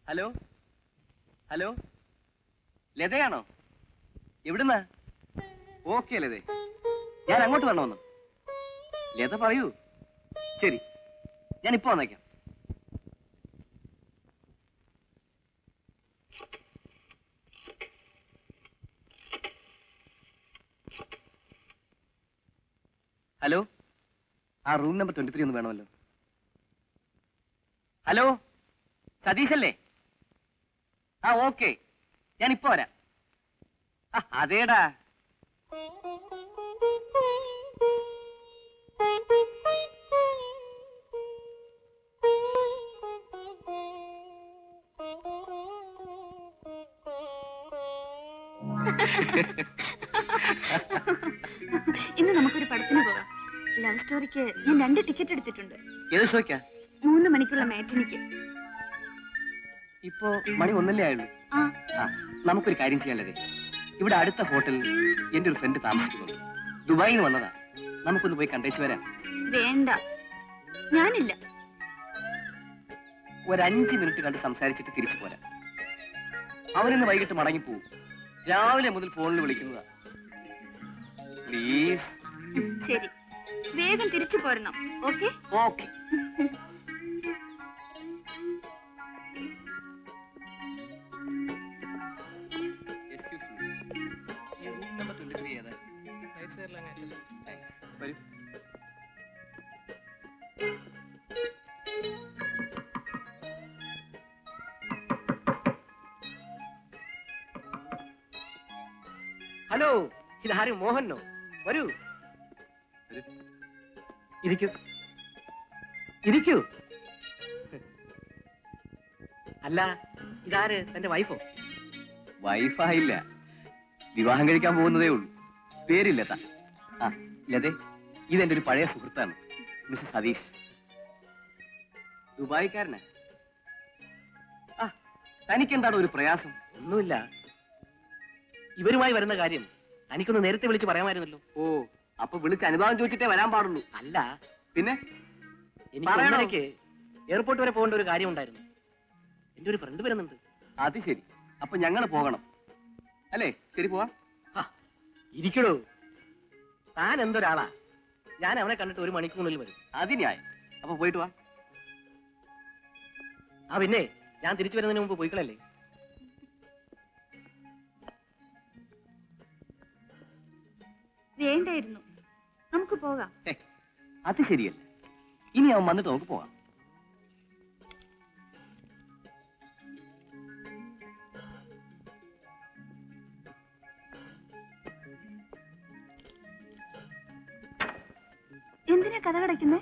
Hello hello, ലതയാണോ? എവിടുന്നാ? Okay ലതേ, ഞാൻ അങ്ങോട്ട് വരണോന്ന്. ലത പറയൂ. ശരി, ഞാൻ ഇപ്പൊ വന്നേക്കാം. ഹലോ, ആ റൂം നമ്പർ 23 ഒന്ന് വേണമല്ലോ. ഹലോ, സതീശല്ലേ? ആ ഓക്കെ, ഞാൻ ഇപ്പൊ വരാം. അതേടാ. ഇന്ന് നമുക്കൊരു പടത്തിന് പോകാം. ലവ് സ്റ്റോറിക്ക് ഞാൻ 2 ടിക്കറ്റ് എടുത്തിട്ടുണ്ട്. ഏത് ഷോയ്ക്കാ? 3 മണിക്കുള്ള മാറ്റിനിക്ക്. ഇപ്പോ മണി 1 ആയുള്ളൂ. നമുക്കൊരു കാര്യം ചെയ്യാനുള്ളത്, ഇവിടെ അടുത്ത ഹോട്ടലിൽ എന്റെ ഒരു ഫ്രണ്ട് താമസിക്കുന്നുണ്ട്. ദുബായിൽ നിന്ന് വന്നതാ. നമുക്കൊന്ന് പോയി കണ്ടേച്ചു വരാം. വേണ്ട, ഞാനില്ല. ഒരു 5 മിനിറ്റ് കണ്ട് സംസാരിച്ചിട്ട് തിരിച്ചു പോരാം. അവനിന്ന് വൈകിട്ട് മടങ്ങിപ്പോവും. രാവിലെ മുതൽ ഫോണിൽ വിളിക്കുന്നതാ. പ്ലീസ്. ശരി, വേഗം തിരിച്ചു പോരണം. Okay okay. ഹലോ, ഇതാരും മോഹനോ? വരൂ, ഇരിക്കൂ ഇരിക്കൂ. അല്ല, ഇതാര്? തന്റെ വൈഫോ? വൈഫായില്ല, വിവാഹം കഴിക്കാൻ പോകുന്നതേ ഉള്ളൂ. പേര് ലത. ആ ലതേ, ഇതെന്റെ ഒരു പഴയ സുഹൃത്താണ്, മിസ്റ്റർ സതീഷ്. ദുബായിക്കാരനാ. ആ, തനിക്കെന്താണ് ഒരു പ്രയാസം? ഒന്നുമില്ല. ഇവരുമായി വരുന്ന കാര്യം തനിക്കൊന്ന് നേരത്തെ വിളിച്ച് പറയാമായിരുന്നല്ലോ. ഓ, അപ്പൊ വിളിച്ച് അനുഭവം ചോദിച്ചിട്ടേ വരാൻ പാടുള്ളൂ. അല്ല പിന്നെ എനിക്ക് എയർപോർട്ട് വരെ പോകേണ്ട ഒരു കാര്യം ഉണ്ടായിരുന്നു. എന്റെ ഒരു ഫ്രണ്ട് വരുന്നുണ്ട്. അത് ശരി, അപ്പൊ ഞങ്ങള് പോകണം അല്ലേ? ശരി, പോവാ. ഇരിക്കടോ, താൻ എന്തൊരാളാ. ഞാൻ അവനെ കണ്ടിട്ട് 1 മണിക്കൂറിനുള്ളിൽ വരും. അതിനായി. അപ്പൊ പോയിട്ട് വാ. പിന്നെ ഞാൻ തിരിച്ചു വരുന്നതിന് മുമ്പ് പോയിക്കളല്ലേ? വേണ്ടായിരുന്നു, നമുക്ക് പോകാം. അത് ശരിയല്ല. ഇനി അവൻ വന്നിട്ട് നമുക്ക് പോകാം. എന്തിനാ കഥ കടയ്ക്കുന്നേ?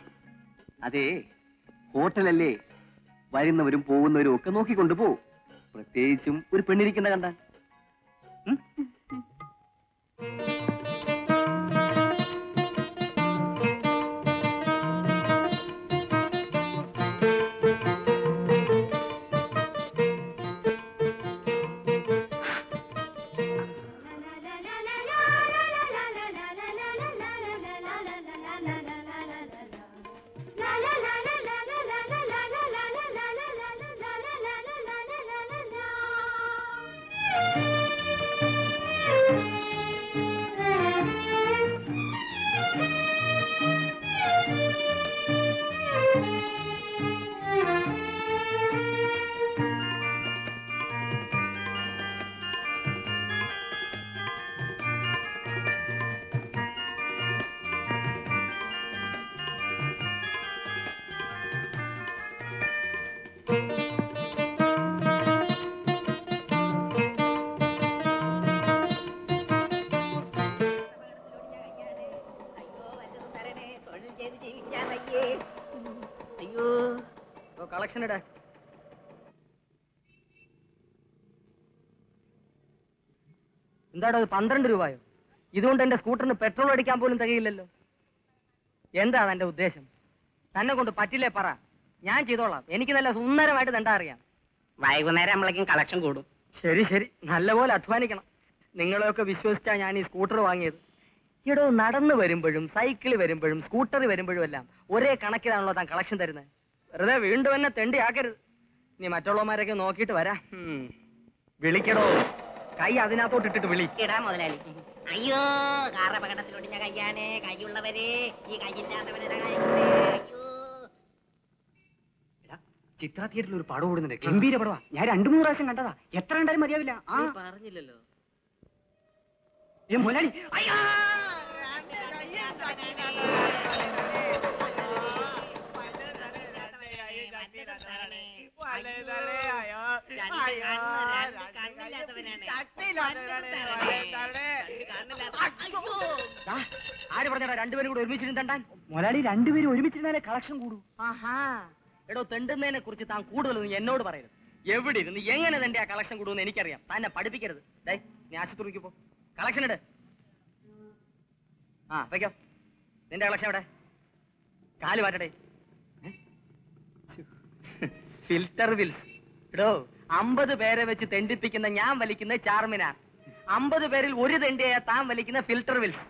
അതെ, ഹോട്ടലല്ലേ, വരുന്നവരും പോകുന്നവരും ഒക്കെ നോക്കിക്കൊണ്ടു പോവും. പ്രത്യേകിച്ചും ഒരു പെണ്ണിരിക്കുന്ന കണ്ടാൽ. അയ്യോ, കളക്ഷൻ ഇടാ. എന്താടോ 12 രൂപയോ? ഇതുകൊണ്ട് എന്റെ സ്കൂട്ടറിന് പെട്രോൾ അടിക്കാൻ പോലും തികയില്ലല്ലോ. എന്താണ് എന്റെ ഉദ്ദേശം? തന്നെ കൊണ്ട് പറ്റില്ലേ പറ, ഞാൻ ചെയ്തോളാം. എനിക്ക് നല്ല സുന്ദരമായിട്ട് തണ്ടാ അറിയാം. വൈകുന്നേരം നമ്മളേക്കും കളക്ഷൻ കൂടും. ശരി ശരി, നല്ലപോലെ അധ്വാനിക്കണം. നിങ്ങളെയൊക്കെ വിശ്വസിച്ചാ ഞാൻ ഈ സ്കൂട്ടർ വാങ്ങിയത്. ഇടോ, നടന്നു വരുമ്പോഴും സൈക്കിളിൽ വരുമ്പോഴും സ്കൂട്ടറിൽ വരുമ്പോഴും എല്ലാം ഒരേ കണക്കിലാണല്ലോ താൻ കളക്ഷൻ തരുന്നത്. വെറുതെ വീണ്ടും എന്നെ തെണ്ടിയാക്കരുത്. നീ മറ്റുള്ളവന്മാരൊക്കെ നോക്കിയിട്ട് വരാ. വിളിക്കടോ, കൈ അതിനകത്തോട്ട് ഇട്ടിട്ട് വിളി. ഇടാ മുതലാളി. അയ്യോ, കാറപകടത്തിലൊടിഞ്ഞ കയ്യാണേ. കൈയുള്ളവരെ ഈ കൈയില്ലാത്തവരെ അയ്യോ. ചിത്ര തിയേറ്ററിൽ ഒരു പടം ഓടുന്നുണ്ട്, ഗംഭീര പടവാ. ഞാൻ 2-3 പ്രാവശ്യം കണ്ടതാ. എത്ര കണ്ടാലും മതിയാവില്ല. ആ പറഞ്ഞില്ലല്ലോ. മുതലാളി, അയ്യോ. ആര് പറഞ്ഞാ രണ്ടുപേരും കൂടെ ഒരുമിച്ചിരുന്ന് തണ്ടാൻ? മുതലാളി, രണ്ടുപേരും ഒരുമിച്ചിരുന്നാലേ കളക്ഷൻ കൂടൂ. ആഹാ, എടോ, തെണ്ടുന്നതിനെ കുറിച്ച് താൻ കൂടുതലൊന്നും എന്നോട് പറയരുത്. എവിടെ ഇരുന്ന് എങ്ങനെ തന്റെ ആ കളക്ഷൻ കൂടുമെന്ന് എനിക്കറിയാം. തന്നെ പഠിപ്പിക്കരുത്. ഡേ, നീ ആശുപത്രിക്ക് പോ, കളക്ഷൻ ഇട്. ആ വയ്ക്കോ. നിന്റെ കളക്ഷൻ എവിടെ? കാല് മാറ്റടേ. Filter Wills. എടോ, 50 പേരെ വെച്ച് തെണ്ടിപ്പിക്കുന്ന ഞാൻ വലിക്കുന്ന ചാർമിനാർ. 50 പേരിൽ ഒരു തെണ്ടിയായ താൻ വലിക്കുന്ന ഫിൽറ്റർ വിൽസ്.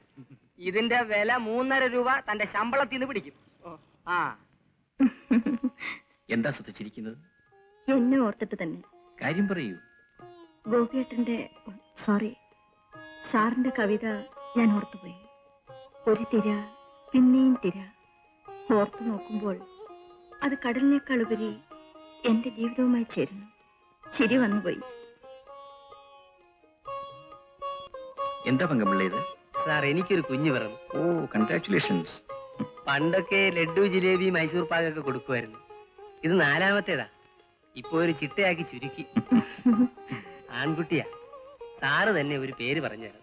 ഇതിന്റെ വില 3.5 രൂപ തന്റെ ശമ്പളത്തിൽ നിന്ന് പിടിക്കും. ആ എന്താ ശ്രദ്ധിച്ചിരിക്കുന്നത്? എന്നെ ഓർത്തിട്ട് തന്നെ. കാര്യം പറയൂ. ഗോപിയേട്ടന്റെ സോറി സാറിന്റെ കവിത ഞാൻ ഓർത്തുപോയി. ഒരു തിര പിന്നെയും തിര ഓർത്തു നോക്കുമ്പോൾ അത് കടലിനേക്കാൾ ഉപരി എന്റെ ജീവിതവുമായി ചേരുന്നു. ചിരി വന്നുപോയി. എന്താ പങ്കമുള്ളത്? സാർ, എനിക്കൊരു കുഞ്ഞു പിറന്നു. ഓ, കൺഗ്രാറ്റുലേഷൻസ്. പണ്ടൊക്കെ ലഡ്ഡു, ജിലേബി, മൈസൂർ പാകൊക്കെ കൊടുക്കുമായിരുന്നു. ഇത് 4ാമത്തേതാ. ഇപ്പൊ ഒരു ചിട്ടയാക്കി ചുരുക്കി. ആൺകുട്ടിയാ. സാറ് തന്നെ ഒരു പേര് പറഞ്ഞു തരണം.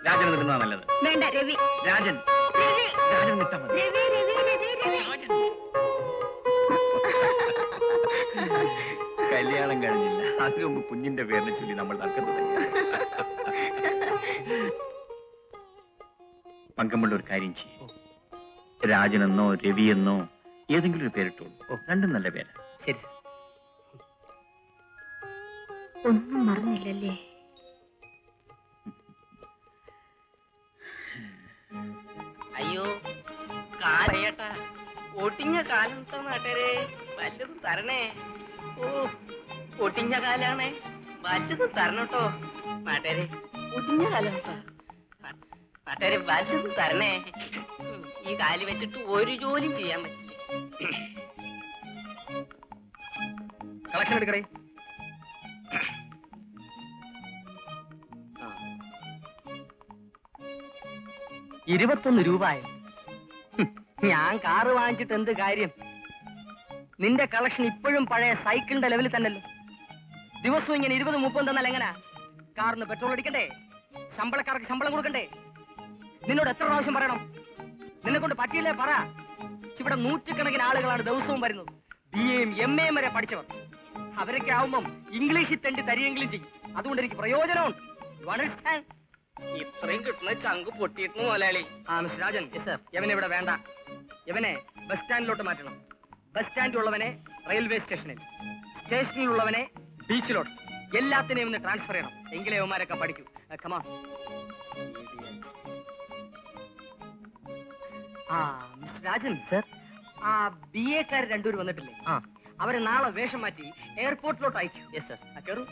രാജൻ നിൽക്കുന്നതാ നല്ലത്. വേണ്ട രവി. രാജൻ, രവി, രാജൻ നിൽത്താൽ മതി. രവി, രവി, രവി, രവി. കല്യാണം കഴിഞ്ഞില്ല, അതിനു മുമ്പ് കുഞ്ഞിന്റെ പേരിനെ ചൊല്ലി നമ്മൾ നടക്കുന്നത്. പങ്കമുള്ള ഒരു കാര്യം ചെയ്യും. രാജനെന്നോ രവിയെന്നോ ഏതെങ്കിലും ഒരു പേരിട്ടോളൂ. രണ്ടും നല്ല പേരാ. ശരി. ഒന്നും മറന്നില്ലല്ലേ? അയ്യോ, കാലയേട്ടാ, ഒട്ടിഞ്ഞ കാലത്തെ നാട്ടരെ വല്ലതും തരണേ. ഓ, ഒട്ടിഞ്ഞ കാലാണേ, വല്ലതും തരണട്ടോ നാട്ടരെ. ഒട്ടിഞ്ഞ കാലം നാട്ടരെ, വല്ലതും തരണേ. ഈ കാല് വെച്ചിട്ട് ഒരു ജോലിയും ചെയ്യാൻ പറ്റില്ല. കളക്ഷൻ എടുക്കണേ. 21 രൂപയോ? ഞാൻ കാറ് വാങ്ങിച്ചിട്ട് എന്ത് കാര്യം? നിന്റെ കളക്ഷൻ ഇപ്പോഴും പഴയ സൈക്കിളിന്റെ ലെവലിൽ തന്നെയല്ലോ. ദിവസവും ഇങ്ങനെ 20-30 തന്നാൽ എങ്ങനാ? കാറിന് പെട്രോൾ അടിക്കണ്ടേ? ശമ്പളക്കാർക്ക് ശമ്പളം കൊടുക്കണ്ടേ? നിന്നോട് എത്ര പ്രാവശ്യം പറയണം? നിന്നെ കൊണ്ട് പറ്റിയില്ലേ പറ. ഇവിടെ 100കണക്കിന് ആളുകളാണ് ദിവസവും വരുന്നത്. BA-യും MA-യും വരെ പഠിച്ചവർ. അവരൊക്കെ ആവുമ്പം ഇംഗ്ലീഷിൽ തെണ്ടി തരിയെങ്കിലും ചെയ്യും. അതുകൊണ്ട് എനിക്ക് പ്രയോജനമുണ്ട്. ഇത്രയും കിട്ടുന്ന ചങ്ക് പൊട്ടിയിരുന്നു മുതലാളി. മിസ്റ്റർ രാജൻ, യവനെ ഇവിടെ വേണ്ട. യവനെ ബസ് സ്റ്റാൻഡിലോട്ട് മാറ്റണം. ബസ് സ്റ്റാൻഡിലുള്ളവനെ റെയിൽവേ സ്റ്റേഷനിൽ, സ്റ്റേഷനിലുള്ളവനെ ബീച്ചിലോട്ട്. എല്ലാത്തിനെയും ഒന്ന് ട്രാൻസ്ഫർ ചെയ്യണം. എങ്കിലേ അവന്മാരൊക്കെ പഠിക്കൂ. കമാ. മിസ്റ്റർ രാജൻ സർ, ആ BA-ക്കാർ 2 വന്നിട്ടില്ലേ? അവരെ നാളെ വേഷം മാറ്റി എയർപോർട്ടിലോട്ട് അയക്കൂ. Yes sir. കയറൂ.